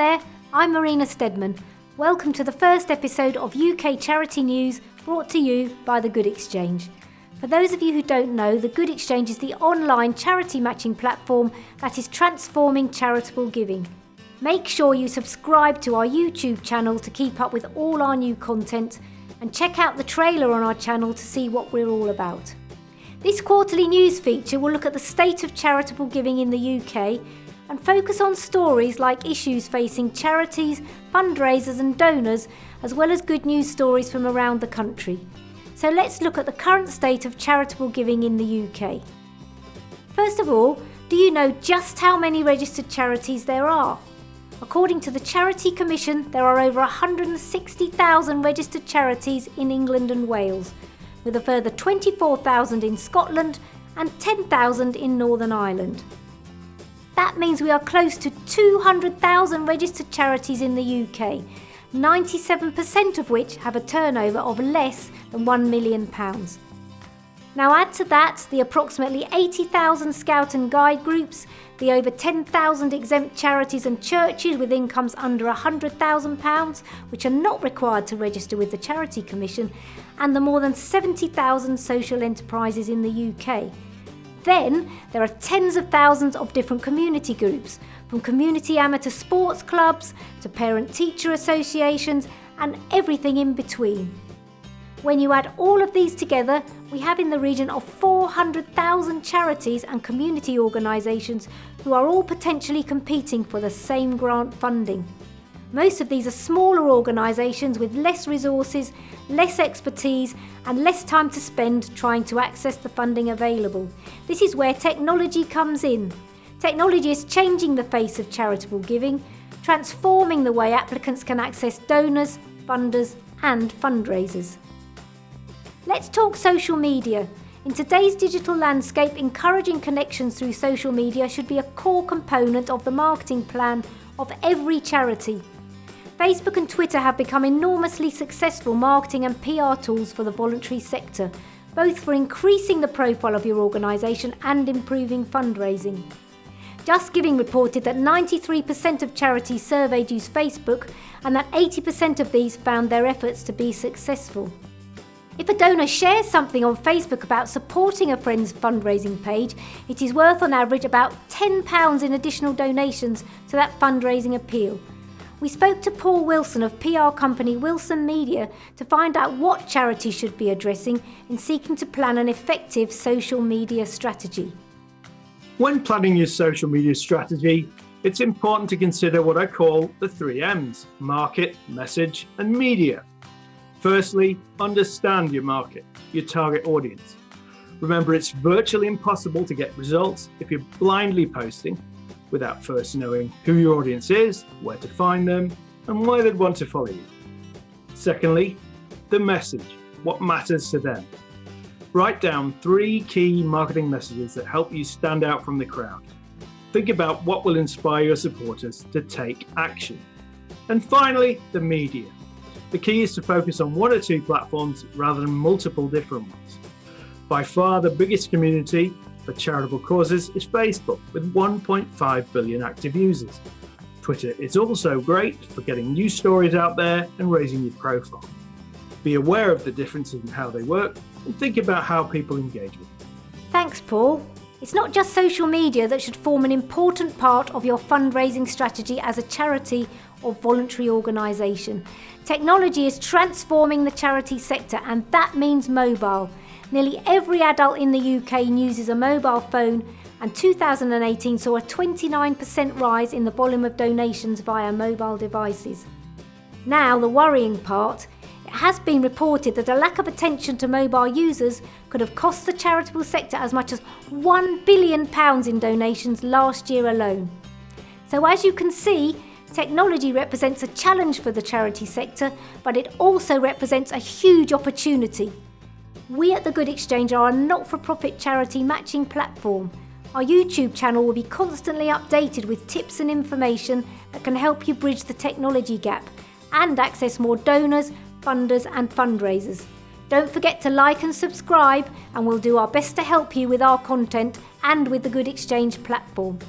there, I'm Marina Stedman. Welcome to the first episode of UK Charity News brought to you by The Good Exchange. For those of you who don't know, The Good Exchange is the online charity matching platform that is transforming charitable giving. Make sure you subscribe to our YouTube channel to keep up with all our new content and check out the trailer on our channel to see what we're all about. This quarterly news feature will look at the state of charitable giving in the UK and focus on stories like issues facing charities, fundraisers and donors, as well as good news stories from around the country. So let's look at the current state of charitable giving in the UK. First of all, do you know just how many registered charities there are? According to the Charity Commission, there are over 160,000 registered charities in England and Wales, with a further 24,000 in Scotland and 10,000 in Northern Ireland. That means we are close to 200,000 registered charities in the UK, 97% of which have a turnover of less than £1 million. Now add to that the approximately 80,000 Scout and Guide groups, the over 10,000 exempt charities and churches with incomes under £100,000, which are not required to register with the Charity Commission, and the more than 70,000 social enterprises in the UK. Then there are tens of thousands of different community groups, from community amateur sports clubs to parent-teacher associations and everything in between. When you add all of these together, we have in the region of 400,000 charities and community organisations who are all potentially competing for the same grant funding. Most of these are smaller organisations with less resources, less expertise and less time to spend trying to access the funding available. This is where technology comes in. Technology is changing the face of charitable giving, transforming the way applicants can access donors, funders and fundraisers. Let's talk social media. In today's digital landscape, encouraging connections through social media should be a core component of the marketing plan of every charity. Facebook and Twitter have become enormously successful marketing and PR tools for the voluntary sector, both for increasing the profile of your organisation and improving fundraising. Just Giving reported that 93% of charities surveyed use Facebook and that 80% of these found their efforts to be successful. If a donor shares something on Facebook about supporting a friend's fundraising page, it is worth on average about £10 in additional donations to that fundraising appeal. We spoke to Paul Wilson of PR company Wilson Media to find out what charities should be addressing in seeking to plan an effective social media strategy. When planning your social media strategy, it's important to consider what I call the 3 M's: market, message, and media. Firstly, understand your market, your target audience. Remember, it's virtually impossible to get results if you're blindly posting without first knowing who your audience is, where to find them, and why they'd want to follow you. Secondly, the message, what matters to them. Write down 3 key marketing messages that help you stand out from the crowd. Think about what will inspire your supporters to take action. And finally, the media. The key is to focus on 1 or 2 platforms rather than multiple different ones. By far the biggest community for charitable causes is Facebook, with 1.5 billion active users. Twitter is also great for getting news stories out there and raising your profile. Be aware of the differences in how they work and think about how people engage with them. Thanks, Paul. It's not just social media that should form an important part of your fundraising strategy as a charity or voluntary organisation. Technology is transforming the charity sector, and that means mobile. Nearly every adult in the UK uses a mobile phone, and 2018 saw a 29% rise in the volume of donations via mobile devices. Now, the worrying part. It has been reported that a lack of attention to mobile users could have cost the charitable sector as much as £1 billion in donations last year alone. So as you can see, technology represents a challenge for the charity sector, but it also represents a huge opportunity. We at The Good Exchange are a not-for-profit charity matching platform. Our YouTube channel will be constantly updated with tips and information that can help you bridge the technology gap and access more donors, funders and fundraisers. Don't forget to like and subscribe, and we'll do our best to help you with our content and with the Good Exchange platform.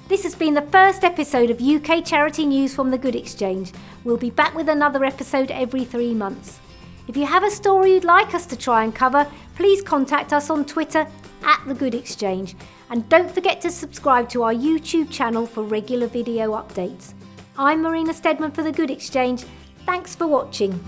This has been the first episode of UK Charity News from the Good Exchange. We'll be back with another episode every 3 months. If you have a story you'd like us to try and cover, please contact us on Twitter @The Good Exchange. And don't forget to subscribe to our YouTube channel for regular video updates. I'm Marina Stedman for the Good Exchange. Thanks for watching.